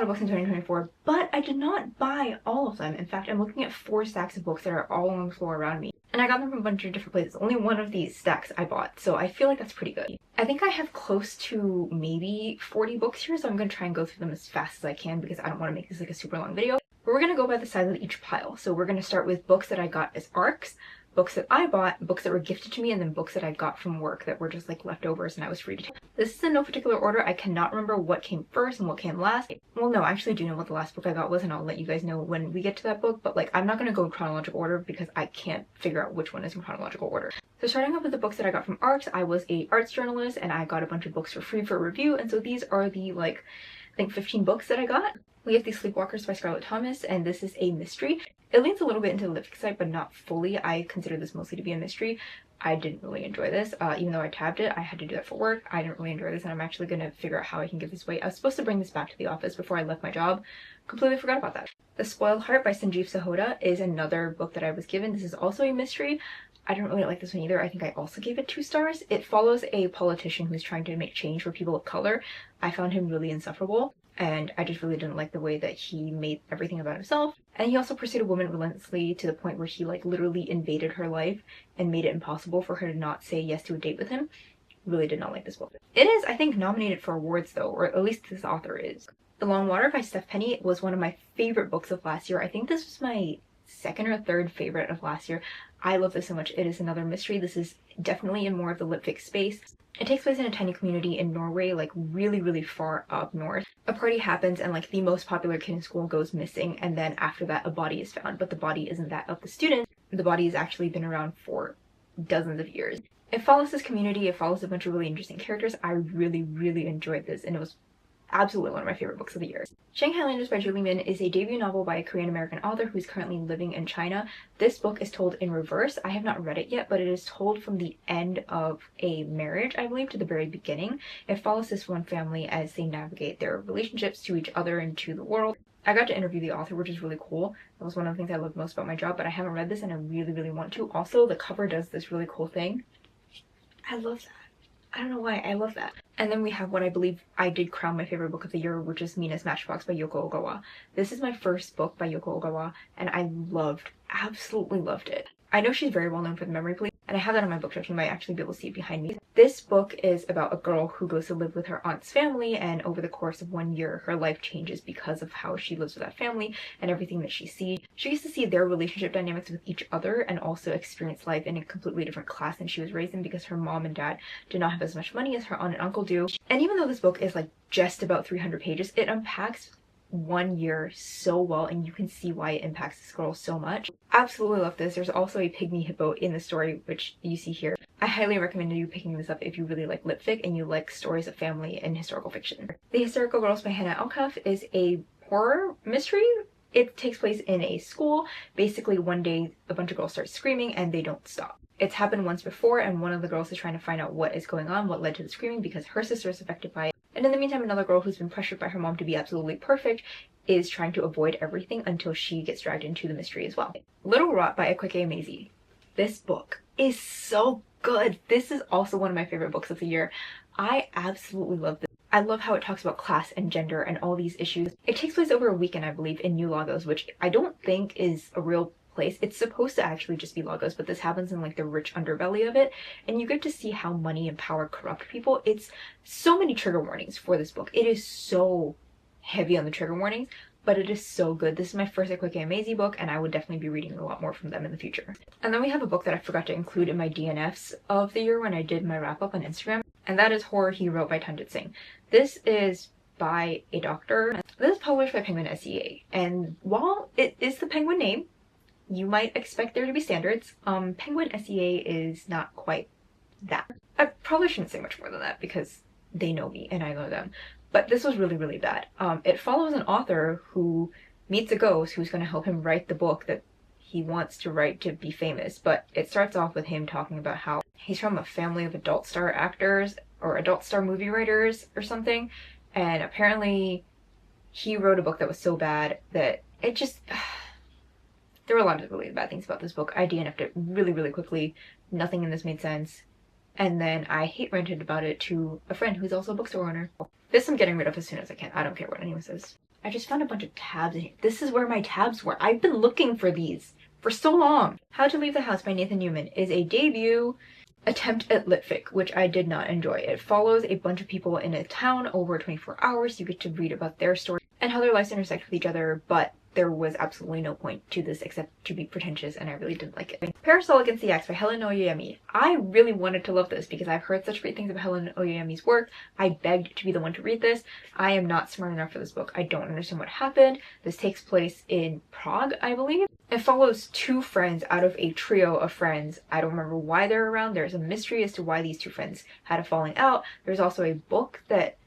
lot of books in 2024, but I did not buy all of them. In fact, I'm looking at 4 stacks of books that are all on the floor around me. And I got them from a bunch of different places. Only one of these stacks I bought, so I feel like that's pretty good. I think I have close to maybe 40 books here, so I'm going to try and go through them as fast as I can because I don't want to make this like a super long video. But we're going to go by the size of each pile. So we're going to start with books that I got as ARCs, books that I bought, books that were gifted to me, and then books that I got from work that were just like leftovers and I was free to take. This is in no particular order. I cannot remember what came first and what came last. Well, no, I actually do know what the last book I got was, and I'll let you guys know when we get to that book, but like I'm not going to go in chronological order because I can't figure out which one is in chronological order. So starting off with the books that I got from ARCs, I was a arts journalist and I got a bunch of books for free for review, and so these are the like I think 15 books that I got. We have The Sleepwalkers by Scarlett Thomas, and this is a mystery. It leans a little bit into the lit side, but not fully. I consider this mostly to be a mystery. I didn't really enjoy this. Even though I tabbed it, I had to do that for work. I didn't really enjoy this, and I'm actually going to figure out how I can give this away. I was supposed to bring this back to the office before I left my job. Completely forgot about that. The Spoiled Heart by Sanjeev Sahota is another book that I was given. This is also a mystery. I don't really like this one either. I think I also gave it 2 stars. It follows a politician who's trying to make change for people of color. I found him really insufferable, and I just really didn't like the way that he made everything about himself. And he also pursued a woman relentlessly to the point where he like literally invaded her life and made it impossible for her to not say yes to a date with him. Really did not like this book. It is, I think, nominated for awards though, or at least this author is. The Long Water by Steph Penny was one of my favorite books of last year. I think this was my 2nd or 3rd favorite of last year. I love this so much. It is another mystery. This is definitely in more of the lit fic space. It takes place in a tiny community in Norway, like really far up north. A party happens and like the most popular kid in school goes missing, and then after that a body is found, but the body isn't that of the student. The body has actually been around for dozens of years. It follows this community, it follows a bunch of really interesting characters. I really enjoyed this, and it was absolutely one of my favorite books of the year. Shanghai Landers by Julie Min is a debut novel by a Korean-American author who's currently living in China. This book is told in reverse. I have not read it yet, but it is told from the end of a marriage, I believe, to the very beginning. It follows this one family as they navigate their relationships to each other and to the world. I got to interview the author, which is really cool. That was one of the things I loved most about my job, but I haven't read this and I really want to. Also, the cover does this really cool thing. I love that. I don't know why, I love that. And then we have what I believe I did crown my favorite book of the year, which is Mina's Matchbox by Yoko Ogawa. This is my first book by Yoko Ogawa, and I absolutely loved it. I know she's very well known for The Memory Police, and I have that on my bookshelf. You might actually be able to see it behind me. This book is about a girl who goes to live with her aunt's family, and over the course of 1 year, her life changes because of how she lives with that family and everything that she sees. She gets to see their relationship dynamics with each other and also experience life in a completely different class than she was raised in because her mom and dad did not have as much money as her aunt and uncle do. And even though this book is like just about 300 pages, it unpacks 1 year so well, and you can see why it impacts this girl so much. Absolutely love this. There's also a pygmy hippo in the story, which you see here. I highly recommend you picking this up if you really like lit fic and you like stories of family and historical fiction. The Hysterical Girls by Hannah Alkaf is a horror mystery. It takes place in a school. Basically, one day a bunch of girls start screaming and they don't stop. It's happened once before, and one of the girls is trying to find out what is going on, what led to the screaming, because her sister is affected by it. And in the meantime, another girl who's been pressured by her mom to be absolutely perfect is trying to avoid everything until she gets dragged into the mystery as well. Little Rot by Akweke Amezi. This book is so good. This is also one of my favorite books of the year. I absolutely love this. I love how it talks about class and gender and all these issues. It takes place over a weekend, I believe, in New Lagos, which I don't think is a real place. It's supposed to actually just be Lagos, but this happens in like the rich underbelly of it, and you get to see how money and power corrupt people. It's so many trigger warnings for this book. It is so heavy on the trigger warnings, but it is so good. This is my first Akweke Amezi book, and I would definitely be reading a lot more from them in the future. And then we have a book that I forgot to include in my DNFs of the year when I did my wrap up on Instagram, and that is Horror He Wrote by Tanjit Singh. This is by a doctor. This is published by Penguin SEA, and while it is the Penguin name, you might expect there to be standards. Penguin SEA is not quite that. I probably shouldn't say much more than that because they know me and I know them. But this was really bad. It follows an author who meets a ghost who's going to help him write the book that he wants to write to be famous. But it starts off with him talking about how he's from a family of adult star actors or adult star movie writers or something. And apparently he wrote a book that was so bad that it just... There were a lot of really bad things about this book. I DNF'd it really quickly. Nothing in this made sense. And then I hate ranted about it to a friend who's also a bookstore owner. This I'm getting rid of as soon as I can. I don't care what anyone says. I just found a bunch of tabs in here. This is where my tabs were. I've been looking for these for so long. How to Leave the House by Nathan Newman is a debut attempt at litfic, which I did not enjoy. It follows a bunch of people in a town over 24 hours. You get to read about their story and how their lives intersect with each other, but there was absolutely no point to this except to be pretentious, and I really didn't like it. Parasol Against the Axe by Helen Oyeyemi. I really wanted to love this because I've heard such great things about Helen Oyeyemi's work. I begged to be the one to read this. I am not smart enough for this book. I don't understand what happened. This takes place in Prague, I believe. It follows two friends out of a trio of friends. I don't remember why they're around. There's a mystery as to why these two friends had a falling out. There's also a book that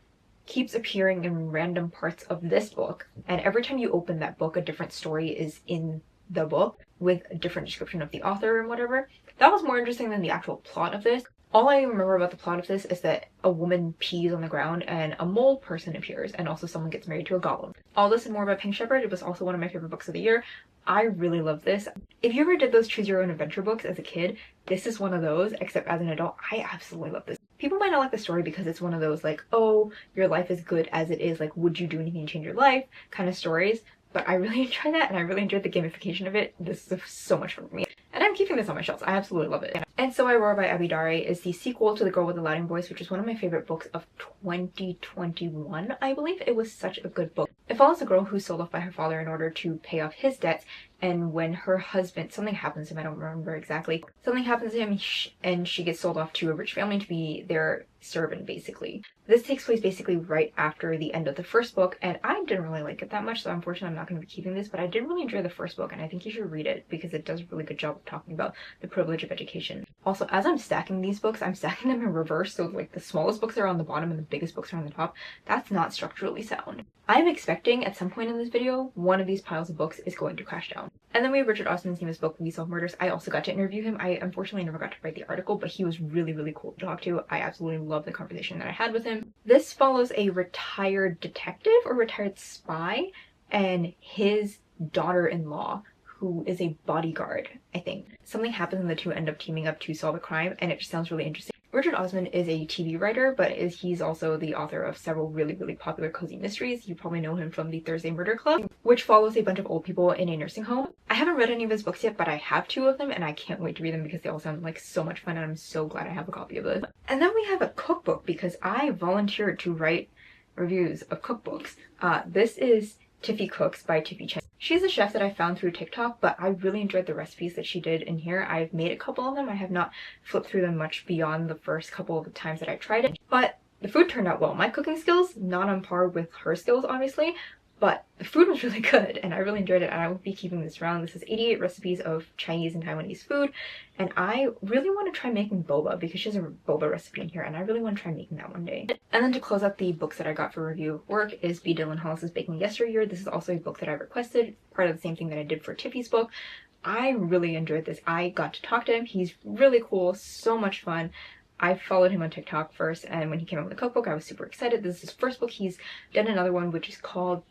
keeps appearing in random parts of this book, and every time you open that book, a different story is in the book with a different description of the author and whatever. That was more interesting than the actual plot of this. All I remember about the plot of this is that a woman pees on the ground and a mole person appears, and also someone gets married to a goblin. All this and more about Pink Shepherd. It was also one of my favorite books of the year. I really love this. If you ever did those choose your own adventure books as a kid, this is one of those, except as an adult, I absolutely love this. People might not like the story because it's one of those like, oh, your life is good as it is, like, would you do anything to change your life kind of stories. But I really enjoy that, and I really enjoyed the gamification of it. This is so much fun for me. And I'm keeping this on my shelves. I absolutely love it. And So I Roar by Abidare is the sequel to The Girl with the Louding Voice, which is one of my favorite books of 2021, I believe. It was such a good book. It follows a girl who's sold off by her father in order to pay off his debts, and when her husband, something happens to him, I don't remember exactly, something happens to him and she gets sold off to a rich family to be their servant, basically. This takes place basically right after the end of the first book, and I didn't really like it that much, so unfortunately I'm not going to be keeping this, but I did really enjoy the first book, and I think you should read it because it does a really good job of talking about the privilege of education. Also, as I'm stacking these books, I'm stacking them in reverse, so like the smallest books are on the bottom and the biggest books are on the top. That's not structurally sound. I'm expecting at some point in this video, one of these piles of books is going to crash down. And then we have Richard Osman's newest book, We Solve Murders. I also got to interview him. I unfortunately never got to write the article, but he was really, really cool to talk to. I absolutely love the conversation that I had with him. This follows a retired detective or retired spy and his daughter-in-law, who is a bodyguard, I think. Something happens and the two end up teaming up to solve a crime, and it just sounds really interesting. Richard Osman is a TV writer, but he's also the author of several really, really popular cozy mysteries. You probably know him from the Thursday Murder Club, which follows a bunch of old people in a nursing home. I haven't read any of his books yet, but I have two of them, and I can't wait to read them because they all sound like so much fun, and I'm so glad I have a copy of this. And then we have a cookbook because I volunteered to write reviews of cookbooks. This is Tiffy Cooks by Tiffy Chen. She's a chef that I found through TikTok, but I really enjoyed the recipes that she did in here. I've made a couple of them. I have not flipped through them much beyond the first couple of times that I tried it, but the food turned out well. My cooking skills, not on par with her skills, obviously, but the food was really good and I really enjoyed it, and I will be keeping this around. This is 88 recipes of Chinese and Taiwanese food, and I really want to try making boba because she has a boba recipe in here, and I really want to try making that one day. And then to close out the books that I got for review work is B. Dylan Hollis's Baking Yesteryear. This is also a book that I requested, part of the same thing that I did for Tiffy's book. I really enjoyed this. I got to talk to him. He's really cool, so much fun. I followed him on TikTok first, and when he came out with the cookbook, I was super excited. This is his first book. He's done another one which is called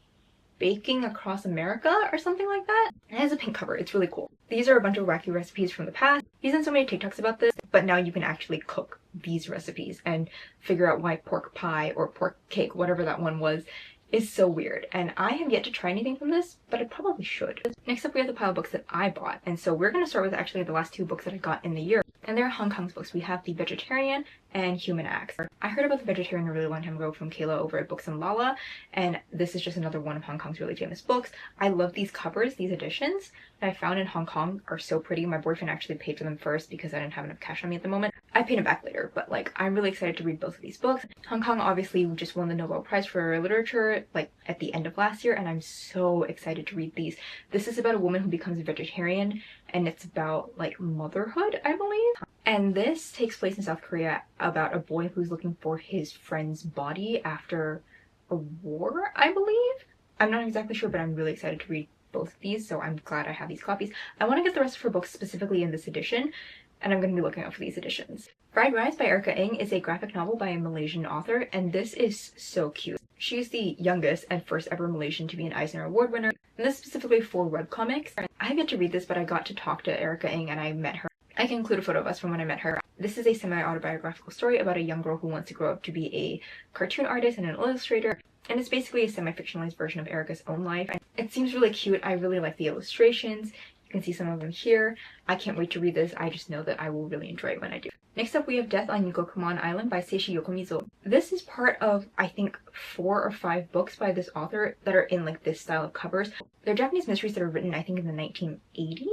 Baking Across America or something like that. It has a pink cover. It's really cool. These are a bunch of wacky recipes from the past. He's done so many TikToks about this, but now you can actually cook these recipes and figure out why pork pie or pork cake, whatever that one was, is so weird. And I have yet to try anything from this, but I probably should. Next up, we have the pile of books that I bought. And so we're going to start with actually the last two books that I got in the year. And they're Hong Kong's books. We have The Vegetarian and Human Acts. I heard about The Vegetarian a really long time ago from Kayla over at Books and Lala, and this is just another one of Hong Kong's really famous books. I love these covers. These editions that I found in Hong Kong are so pretty. My boyfriend actually paid for them first because I didn't have enough cash on me at the moment. I paid him back later, but like, I'm really excited to read both of these books. Hong Kong obviously just won the Nobel Prize for Literature like at the end of last year, and I'm so excited to read these. This is about a woman who becomes a vegetarian, and it's about like motherhood, I believe. And this takes place in South Korea about a boy who's looking for his friend's body after a war, I believe. I'm not exactly sure, but I'm really excited to read both of these, so I'm glad I have these copies. I want to get the rest of her books specifically in this edition, and I'm going to be looking out for these editions. Fried Rice by Erica Ng is a graphic novel by a Malaysian author, and this is so cute. She's the youngest and first ever Malaysian to be an Eisner Award winner, and this is specifically for webcomics. I have yet to read this, but I got to talk to Erica Ng and I met her. I can include a photo of us from when I met her. This is a semi-autobiographical story about a young girl who wants to grow up to be a cartoon artist and an illustrator. And it's basically a semi-fictionalized version of Erica's own life. It seems really cute. I really like the illustrations. You can see some of them here. I can't wait to read this. I just know that I will really enjoy it when I do. Next up, we have Death on Yukokuman Island by Seishi Yokomizo. This is part of, I think, 4 or 5 books by this author that are in like this style of covers. They're Japanese mysteries that are written, I think, in the 1980s.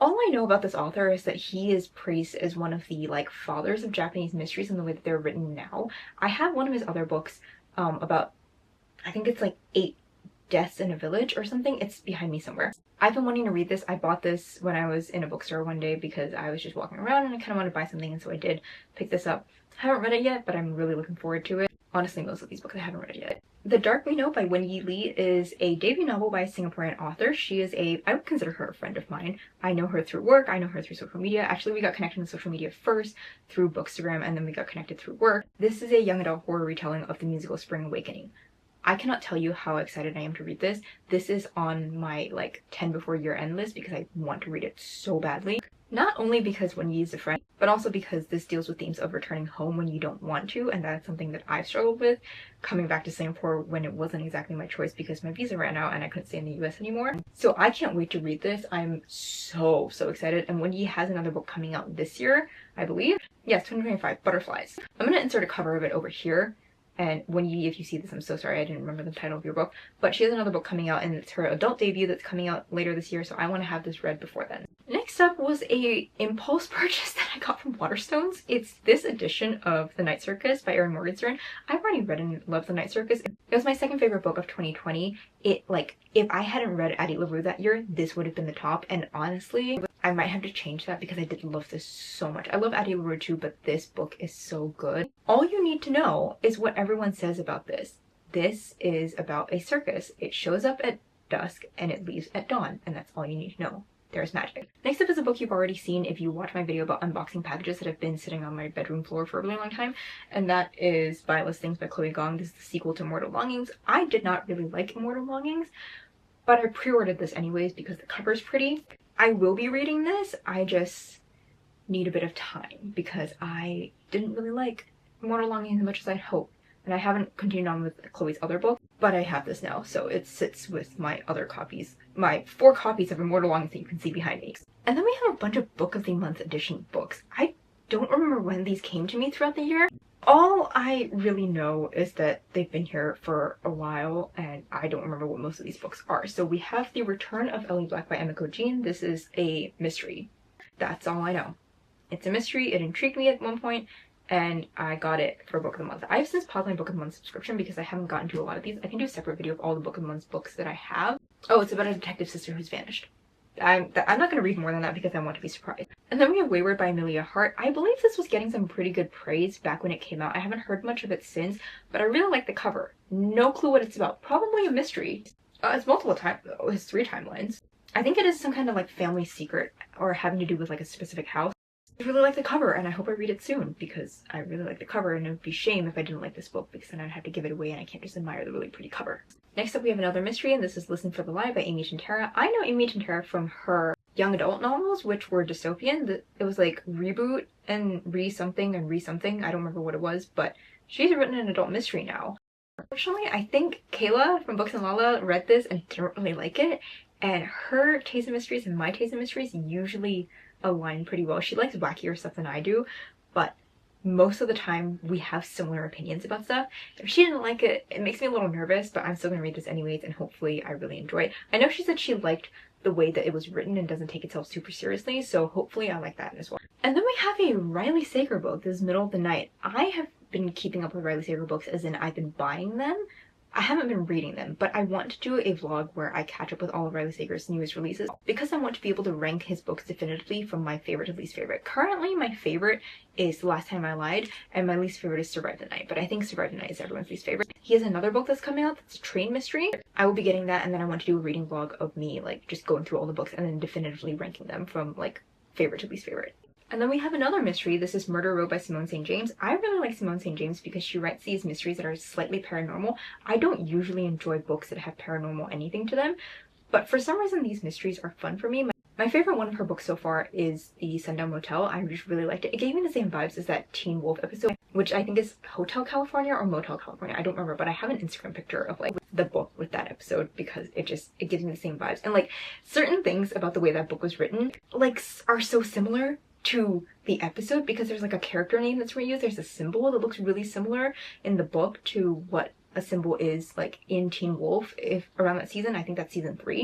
All I know about this author is that he is praised as one of the like fathers of Japanese mysteries in the way that they're written now. I have one of his other books about, I think it's like 8 deaths in a village or something. It's behind me somewhere. I've been wanting to read this. I bought this when I was in a bookstore one day because I was just walking around and I kind of wanted to buy something, and so I did pick this up. I haven't read it yet, but I'm really looking forward to it. Honestly, most of these books I haven't read yet. The Dark We Know by Wenyi Lee is a debut novel by a Singaporean author. She is I would consider her a friend of mine. I know her through work. I know her through social media. Actually, we got connected on social media first through Bookstagram, and then we got connected through work. This is a young adult horror retelling of the musical Spring Awakening. I cannot tell you how excited I am to read this. This is on my like 10 before year end list because I want to read it so badly. Not only because Wenyi is a friend, but also because this deals with themes of returning home when you don't want to, and that's something that I've struggled with coming back to Singapore when it wasn't exactly my choice because my visa ran out and I couldn't stay in the US anymore. So I can't wait to read this. I'm so excited. And Wenyi has another book coming out this year, I believe. Yes, 2025, Butterflies. I'm gonna insert a cover of it over here. And Wenyi, if you see this, I'm so sorry I didn't remember the title of your book. But she has another book coming out, and it's her adult debut that's coming out later this year, so I want to have this read before then. Next up was a impulse purchase that I got from Waterstones. It's this edition of The Night Circus by Erin Morgenstern. I've already read and loved The Night Circus. It was my second favorite book of 2020. If I hadn't read Addie LaRue that year, this would have been the top, and honestly, I might have to change that because I did love this so much. I love Addie LaRue too, but this book is so good. All you need to know is what everyone says about this. This is about a circus. It shows up at dusk and it leaves at dawn, and that's all you need to know. There's magic. Next up is a book you've already seen if you watch my video about unboxing packages that have been sitting on my bedroom floor for a really long time, and that is Violet's Things by Chloe Gong. This is the sequel to Immortal Longings. I did not really like Immortal Longings, but I pre-ordered this anyways because the cover's pretty. I will be reading this, I just need a bit of time because I didn't really like Immortal Longings as much as I'd hoped. And I haven't continued on with Chloe's other book, but I have this now, so it sits with my other copies. My 4 copies of Immortal Longings that you can see behind me. And then we have a bunch of Book of the Month edition books. I don't remember when these came to me throughout the year. All I really know is that they've been here for a while, and I don't remember what most of these books are. So we have The Return of Ellie Black by Emiko Jean. This is a mystery. That's all I know. It's a mystery. It intrigued me at one point, and I got it for Book of the Month. I've since paused my Book of the Month subscription because I haven't gotten to a lot of these. I can do a separate video of all the Book of the Month books that I have. Oh, it's about a detective sister who's vanished. I'm not going to read more than that because I want to be surprised. And then we have Wayward by Amelia Hart. I believe this was getting some pretty good praise back when it came out. I haven't heard much of it since, but I really like the cover. No clue what it's about. Probably a mystery. It's multiple times though. It's 3 timelines. I think it is some kind of like family secret or having to do with like a specific house. I really like the cover, and I hope I read it soon because I really like the cover, and it would be a shame if I didn't like this book because then I'd have to give it away and I can't just admire the really pretty cover. Next up we have another mystery, and this is Listen for the Lie by Amy Chintera. I know Amy Chintera from her young adult novels, which were dystopian. It was like Reboot and Re-something and Re-something. I don't remember what it was, but she's written an adult mystery now. Unfortunately, I think Kayla from Books and Lala read this and didn't really like it, and her taste in mysteries and my taste in mysteries usually align pretty well. She likes wackier stuff than I do, but most of the time we have similar opinions about stuff. If she didn't like it, it makes me a little nervous, but I'm still gonna read this anyways, and hopefully I really enjoy it. I know she said she liked the way that it was written and doesn't take itself super seriously, so hopefully I like that as well. And then we have a Riley Sager book. This is Middle of the Night. I have been keeping up with Riley Sager books, as in I've been buying them. I haven't been reading them, but I want to do a vlog where I catch up with all of Riley Sager's newest releases because I want to be able to rank his books definitively from my favorite to least favorite. Currently, my favorite is The Last Time I Lied, and my least favorite is Survive the Night, but I think Survive the Night is everyone's least favorite. He has another book that's coming out that's a train mystery. I will be getting that, and then I want to do a reading vlog of me like just going through all the books and then definitively ranking them from like favorite to least favorite. And then we have another mystery. This is Murder Row by Simone St. James. I really like Simone St. James because she writes these mysteries that are slightly paranormal. I don't usually enjoy books that have paranormal anything to them, but for some reason these mysteries are fun for me. My favorite one of her books so far is The Sundown Motel. I just really liked it. It gave me the same vibes as that Teen Wolf episode, which I think is Hotel California or Motel California. I don't remember, but I have an Instagram picture of like the book with that episode because it gives me the same vibes. And like certain things about the way that book was written like are so similar to the episode because there's like a character name that's reused. There's a symbol that looks really similar in the book to what a symbol is like in Teen Wolf if around that season. I think that's season 3.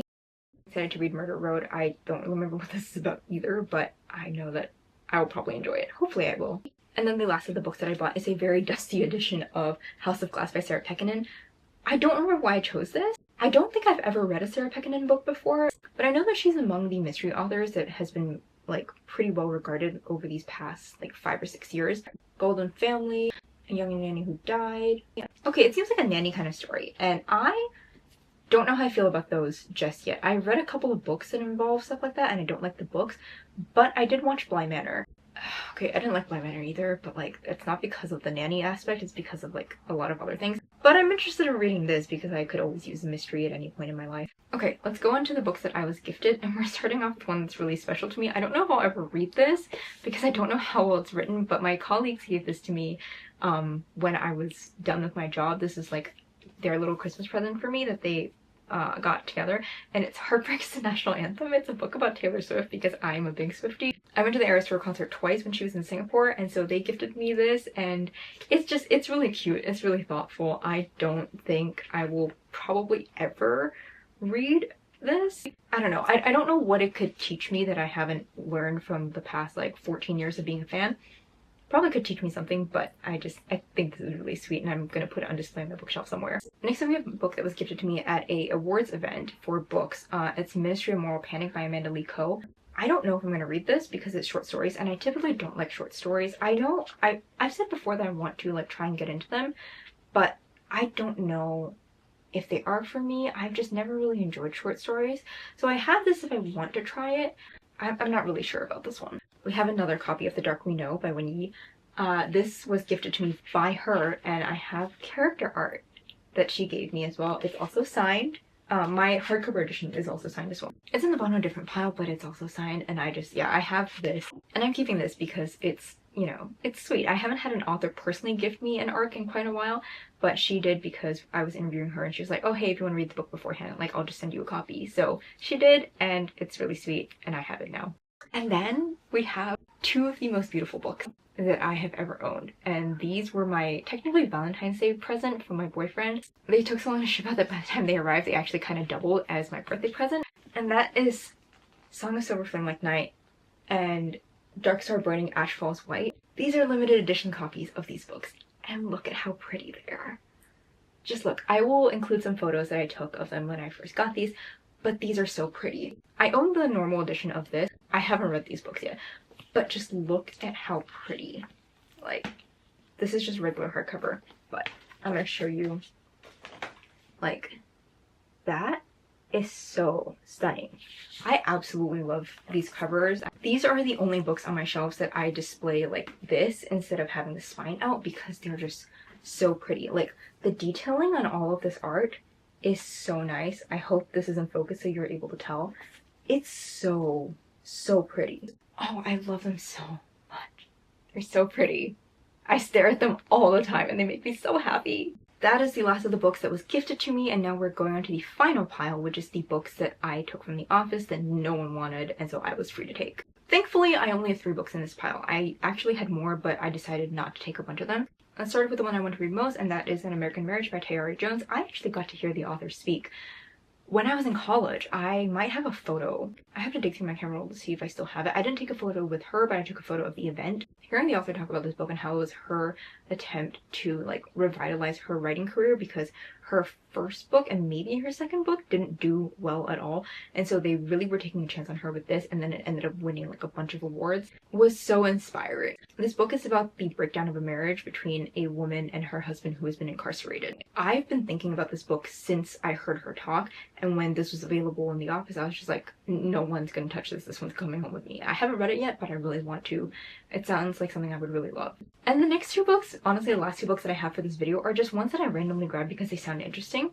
Excited to read Murder Road. I don't remember what this is about either, but I know that I will probably enjoy it. Hopefully I will. And then the last of the books that I bought is a very dusty edition of House of Glass by Sarah Pekkanen. I don't remember why I chose this. I don't think I've ever read a Sarah Pekkanen book before, but I know that she's among the mystery authors that has been like pretty well regarded over these past like 5 or 6 years. Golden Family, A Young Nanny Who Died. Yeah. Okay, it seems like a nanny kind of story, and I don't know how I feel about those just yet. I read a couple of books that involve stuff like that and I don't like the books, but I did watch Bly Manor. Okay, I didn't like Bly Manor either, but like it's not because of the nanny aspect, it's because of like a lot of other things. But I'm interested in reading this because I could always use a mystery at any point in my life. Okay, let's go on to the books that I was gifted, and we're starting off with one that's really special to me. I don't know if I'll ever read this because I don't know how well it's written, but my colleagues gave this to me when I was done with my job. This is like their little Christmas present for me that they got together, and it's Heartbreak's the National Anthem. It's a book about Taylor Swift because I'm a big Swiftie. I went to the Eras Tour concert twice when she was in Singapore, and so they gifted me this, and it's really cute. It's really thoughtful. I don't think I will probably ever read this. I don't know. I don't know what it could teach me that I haven't learned from the past like 14 years of being a fan. Probably could teach me something, but I think this is really sweet and I'm gonna put it on display on my bookshelf somewhere. Next up we have a book that was gifted to me at a awards event for books. It's Ministry of Moral Panic by Amanda Lee Coe. I don't know if I'm gonna read this because it's short stories, and I typically don't like short stories. I've said before that I want to like try and get into them, but I don't know if they are for me. I've just never really enjoyed short stories. So I have this if I want to try it. I'm not really sure about this one. We have another copy of The Dark We Know by Wen Yi. This was gifted to me by her, and I have character art that she gave me as well. It's also signed. My hardcover edition is also signed as well. It's in the bottom of a different pile, but it's also signed, and I have this. And I'm keeping this because it's, you know, it's sweet. I haven't had an author personally gift me an ARC in quite a while, but she did because I was interviewing her and she was like, oh hey, if you want to read the book beforehand, like I'll just send you a copy. So she did, and it's really sweet, and I have it now. And then we have 2 of the most beautiful books that I have ever owned, and these were my technically Valentine's Day present from my boyfriend. They took so long to ship out that by the time they arrived they actually kind of doubled as my birthday present, and that is Song of Silver Flame Like Night and Dark Star Burning Ash Falls White. These are limited edition copies of these books, and look at how pretty they are. Just look. I will include some photos that I took of them when I first got these, but these are so pretty. I own the normal edition of this. I haven't read these books yet, but just look at how pretty. Like, this is just regular hardcover, but I'm gonna show you, like, that is so stunning. I absolutely love these covers. These are the only books on my shelves that I display like this instead of having the spine out because they're just so pretty. Like, the detailing on all of this art is so nice. I hope this is in focus so you're able to tell. It's so pretty. Oh, I love them so much. They're so pretty. I stare at them all the time and they make me so happy. That is the last of the books that was gifted to me, and now we're going on to the final pile, which is the books that I took from the office that no one wanted, and so I was free to take. Thankfully, I only have 3 books in this pile. I actually had more, but I decided not to take a bunch of them. Let's start with the one I want to read most, and that is An American Marriage by Tayari Jones. I actually got to hear the author speak when I was in college. I might have a photo. I have to dig through my camera roll to see if I still have it. I didn't take a photo with her, but I took a photo of the event. Hearing the author talk about this book and how it was her attempt to like revitalize her writing career because her first book and maybe her second book didn't do well at all, and so they really were taking a chance on her with this, and then it ended up winning like a bunch of awards, was so inspiring. This book is about the breakdown of a marriage between a woman and her husband who has been incarcerated. I've been thinking about this book since I heard her talk, and when this was available in the office I was just like, no one's gonna touch this. This one's coming home with me. I haven't read it yet, but I really want to. It sounds like something I would really love. And the next 2 books, honestly the last 2 books that I have for this video, are just ones that I randomly grabbed because they sound interesting.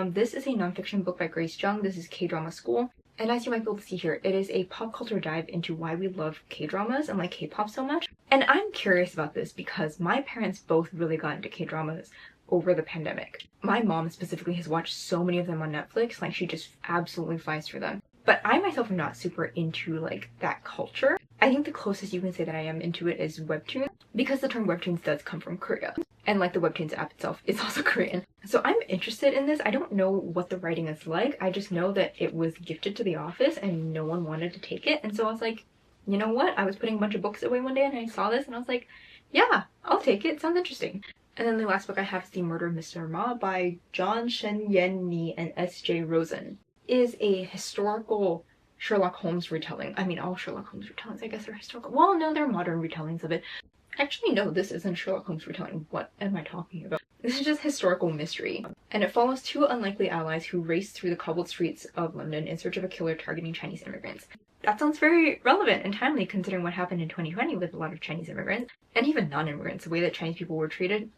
This is a nonfiction book by Grace Jung. This is K-Drama School. And as you might be able to see here, it is a pop culture dive into why we love K-dramas and like K-pop so much. And I'm curious about this because my parents both really got into K-dramas over the pandemic. My mom specifically has watched so many of them on Netflix, like she just absolutely flies through them. But I myself am not super into like that culture. I think the closest you can say that I am into it is webtoons, because the term webtoons does come from Korea. And like the webtoons app itself is also Korean. So I'm interested in this. I don't know what the writing is like. I just know that it was gifted to the office and no one wanted to take it. And so I was like, you know what? I was putting a bunch of books away one day and I saw this and I was like, yeah, I'll take it. Sounds interesting. And then the last book I have is The Murder of Mr. Ma by John Shen Yen Ni and S.J. Rosen. It is a historical Sherlock Holmes retelling. I mean, all Sherlock Holmes retellings, I guess, are historical. Well, no, they're modern retellings of it. Actually, no, this isn't Sherlock Holmes retelling. What am I talking about? This is just historical mystery. And it follows two unlikely allies who race through the cobbled streets of London in search of a killer targeting Chinese immigrants. That sounds very relevant and timely considering what happened in 2020 with a lot of Chinese immigrants, and even non-immigrants, the way that Chinese people were treated.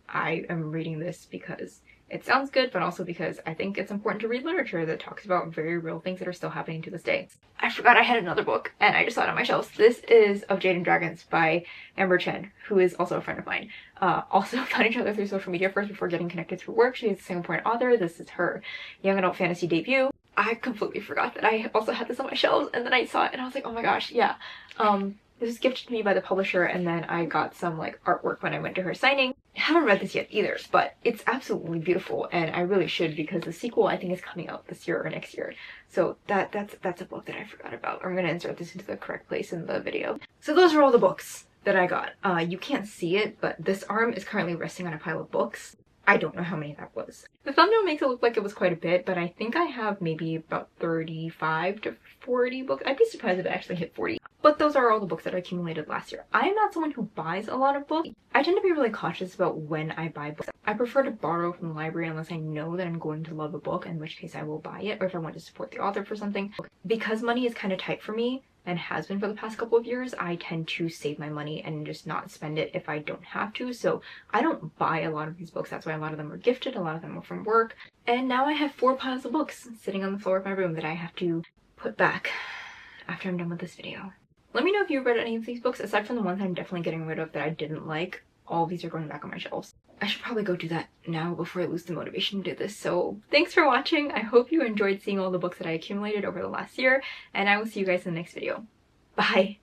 I am reading this because it sounds good, but also because I think it's important to read literature that talks about very real things that are still happening to this day. I forgot I had another book, and I just saw it on my shelves. This is Of Jade and Dragons by Amber Chen, who is also a friend of mine. Also found each other through social media first before getting connected through work. She is a Singaporean author. This is her young adult fantasy debut. I completely forgot that I also had this on my shelves, and then I saw it and I was like, oh my gosh, yeah. This was gifted to me by the publisher, and then I got some like artwork when I went to her signing. I haven't read this yet either, but it's absolutely beautiful and I really should, because the sequel I think is coming out this year or next year. So that's a book that I forgot about. I'm gonna insert this into the correct place in the video. So those are all the books that I got. You can't see it, but this arm is currently resting on a pile of books. I don't know how many that was. The thumbnail makes it look like it was quite a bit, but I think I have maybe about 35 to 40 books. I'd be surprised if it actually hit 40. But those are all the books that I accumulated last year. I'm not someone who buys a lot of books. I tend to be really cautious about when I buy books. I prefer to borrow from the library unless I know that I'm going to love a book, in which case I will buy it, or if I want to support the author for something. Because money is kind of tight for me, and has been for the past couple of years, I tend to save my money and just not spend it if I don't have to. So I don't buy a lot of these books. That's why a lot of them are gifted, a lot of them are from work. And now I have 4 piles of books sitting on the floor of my room that I have to put back after I'm done with this video. Let me know if you've read any of these books, aside from the ones I'm definitely getting rid of that I didn't like. All of these are going back on my shelves. I should probably go do that now before I lose the motivation to do this. So thanks for watching. I hope you enjoyed seeing all the books that I accumulated over the last year, and I will see you guys in the next video. Bye!